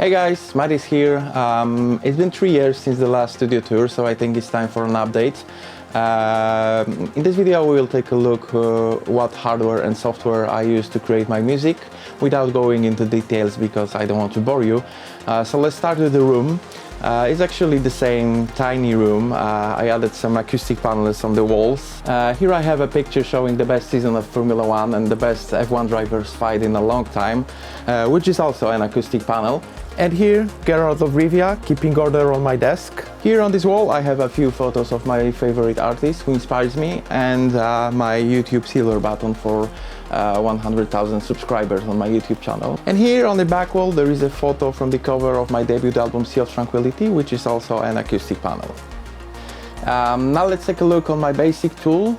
Hey guys, Matis here. It's been 3 years since the last studio tour, so I think it's time for an update. In this video we will take a look what hardware and software I use to create my music without going into details because I don't want to bore you. So let's start with the room. It's actually the same tiny room. I added some acoustic panels on the walls. Here I have a picture showing the best season of Formula 1 and the best F1 drivers fight in a long time, which is also an acoustic panel. And here, Geralt of Rivia, keeping order on my desk. Here on this wall I have a few photos of my favorite artist who inspires me and my YouTube silver button for 100,000 subscribers on my YouTube channel. And here on the back wall there is a photo from the cover of my debut album Sea of Tranquility, which is also an acoustic panel. Now let's take a look on my basic tool,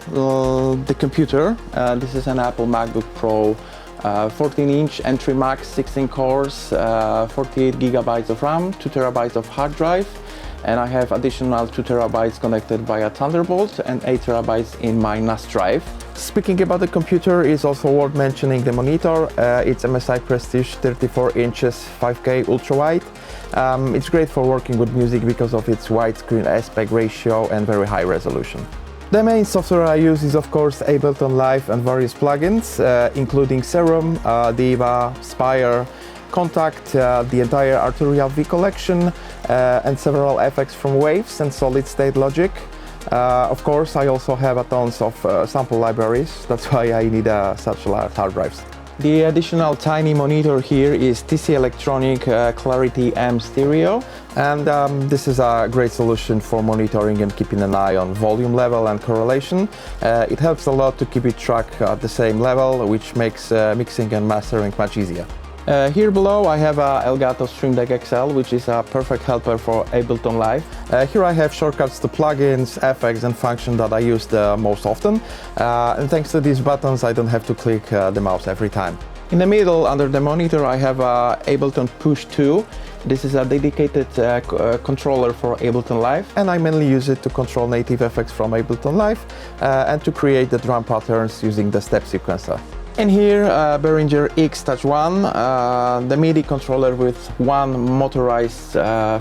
the computer. This is an Apple MacBook Pro 14-inch entry max, 16 cores, 48 gigabytes of RAM, 2 terabytes of hard drive, and I have additional 2 terabytes connected via Thunderbolt and 8 terabytes in my NAS drive. Speaking about the computer, it's also worth mentioning the monitor. It's MSI Prestige 34 inches 5K ultra-wide. It's great for working with music because of its widescreen aspect ratio and very high resolution. The main software I use is of course Ableton Live and various plugins, including Serum, Diva, Spire, Kontakt, the entire Arturia V collection, and several effects from Waves and Solid State Logic. Of course, I also have a tons of sample libraries. That's why I need such large hard drives. The additional tiny monitor here is TC Electronic Clarity M Stereo, and this is a great solution for monitoring and keeping an eye on volume level and correlation. It helps a lot to keep it track at the same level, which makes mixing and mastering much easier. Here below I have a Elgato Stream Deck XL, which is a perfect helper for Ableton Live. Here I have shortcuts to plugins, effects and functions that I use the most often. And thanks to these buttons I don't have to click the mouse every time. In the middle, under the monitor, I have a Ableton Push 2. This is a dedicated controller for Ableton Live, and I mainly use it to control native effects from Ableton Live and to create the drum patterns using the step sequencer. And here, Behringer X Touch 1, the MIDI controller with one motorized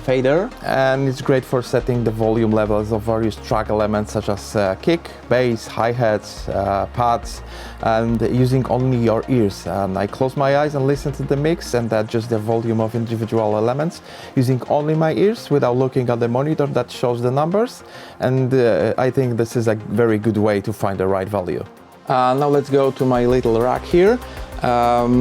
fader, and it's great for setting the volume levels of various track elements such as kick, bass, hi-hats, pads, and using only your ears. I close my eyes and listen to the mix and adjust the volume of individual elements using only my ears without looking at the monitor that shows the numbers, and I think this is a very good way to find the right value. Now let's go to my little rack here.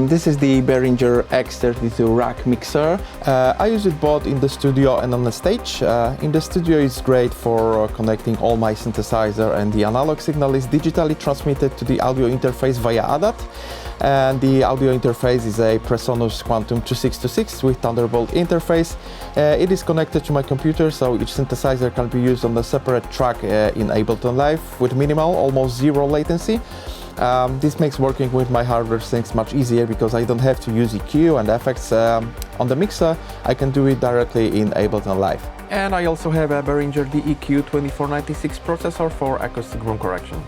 This is the Behringer X32 rack mixer. I use it both in the studio and on the stage. In the studio it's great for connecting all my synthesizer, and the analog signal is digitally transmitted to the audio interface via ADAT. And the audio interface is a Presonus Quantum 2626 with Thunderbolt interface. It is connected to my computer, so each synthesizer can be used on a separate track in Ableton Live with minimal, almost zero latency. This makes working with my hardware things much easier because I don't have to use EQ and effects on the mixer. I can do it directly in Ableton Live. And I also have a Behringer DEQ 2496 processor for acoustic room correction.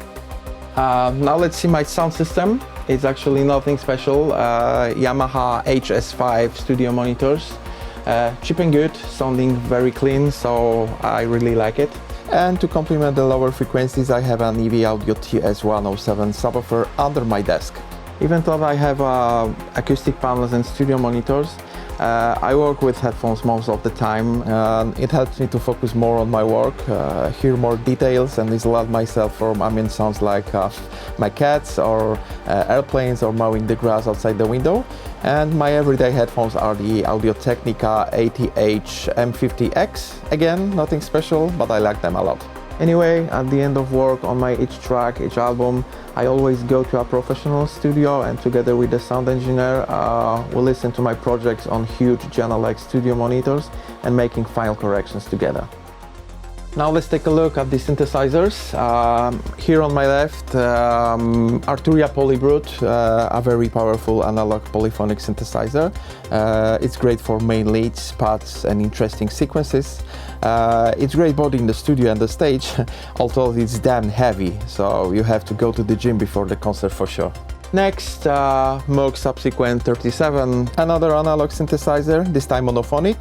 Now let's see my sound system. It's actually nothing special. Yamaha HS5 studio monitors. Cheap and good, sounding very clean, so I really like it. And to complement the lower frequencies, I have an EV Audio TS107 subwoofer under my desk. Even though I have acoustic panels and studio monitors, I work with headphones most of the time. It helps me to focus more on my work, hear more details, and isolate myself from ambient sounds like my cats or airplanes or mowing the grass outside the window. And my everyday headphones are the Audio-Technica ATH M50X. Again, nothing special, but I like them a lot. Anyway, at the end of work on my each track, each album, I always go to a professional studio, and together with the sound engineer, we listen to my projects on huge Genelec studio monitors and making final corrections together. Now let's take a look at the synthesizers. Here on my left, Arturia Polybrute, a very powerful analog polyphonic synthesizer. It's great for main leads, pads and interesting sequences. It's great both in the studio and the stage, although it's damn heavy, so you have to go to the gym before the concert for sure. Next, Moog Subsequent 37. Another analog synthesizer, this time monophonic,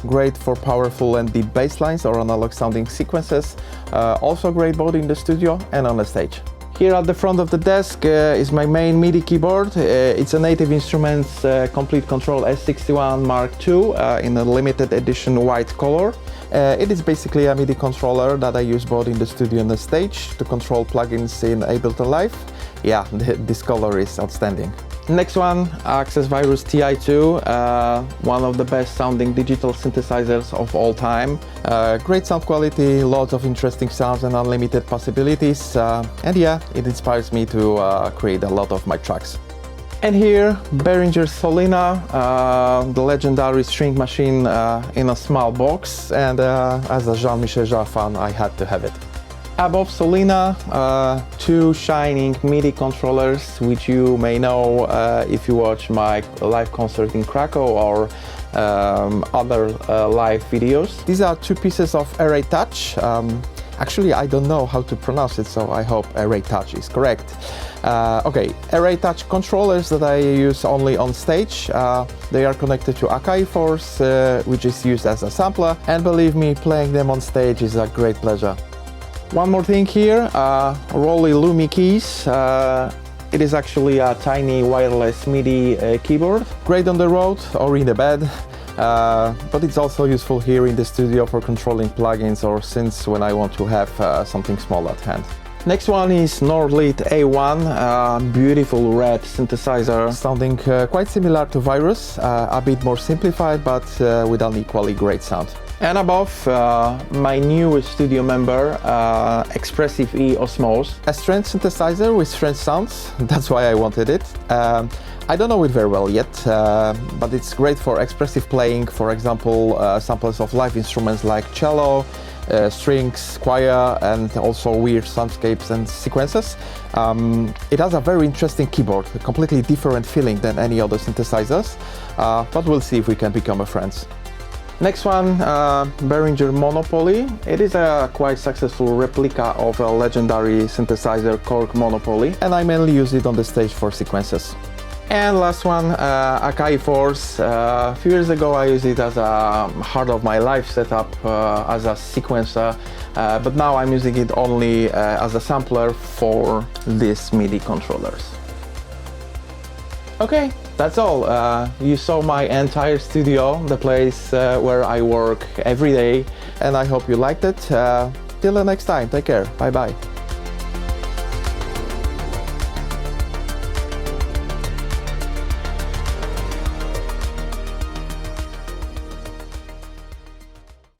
great for powerful and deep bass lines or analog sounding sequences. Also great both in the studio and on the stage. Here at the front of the desk is my main MIDI keyboard. It's a Native Instruments Complete Control S61 Mark II in a limited edition white color. It is basically a MIDI controller that I use both in the studio and the stage to control plugins in Ableton Live. Yeah, this color is outstanding. Next one, Access Virus TI2, one of the best sounding digital synthesizers of all time. Great sound quality, lots of interesting sounds and unlimited possibilities. And yeah, it inspires me to create a lot of my tracks. And here, Behringer Solina, the legendary string machine in a small box. And as a Jean-Michel Jarre fan, I had to have it. Above Solina, two shining MIDI controllers, which you may know if you watch my live concert in Krakow or other live videos. These are two pieces of Array Touch. Actually, I don't know how to pronounce it, so I hope Array Touch is correct. Okay, Array Touch controllers that I use only on stage. They are connected to Akai Force, which is used as a sampler, and believe me, playing them on stage is a great pleasure. One more thing here, Rollei Lumi keys. It is actually a tiny wireless MIDI keyboard. Great on the road or in the bed, but it's also useful here in the studio for controlling plugins or synths when I want to have something small at hand. Next one is Nordlit A1, beautiful red synthesizer, sounding quite similar to Virus, a bit more simplified but with an equally great sound. And above, my newest studio member, Expressive E Osmose. A strange synthesizer with strange sounds, that's why I wanted it. I don't know it very well yet, but it's great for expressive playing, for example, samples of live instruments like cello, strings, choir, and also weird soundscapes and sequences. It has a very interesting keyboard, a completely different feeling than any other synthesizers, but we'll see if we can become friends. Next one, Behringer Monopoly. It is a quite successful replica of a legendary synthesizer Korg Monopoly, and I mainly use it on the stage for sequences. And last one, Akai Force. A few years ago I used it as a heart of my live setup, as a sequencer, but now I'm using it only as a sampler for these MIDI controllers. Okay, that's all. You saw my entire studio, the place where I work every day, and I hope you liked it. Till the next time, take care, bye bye.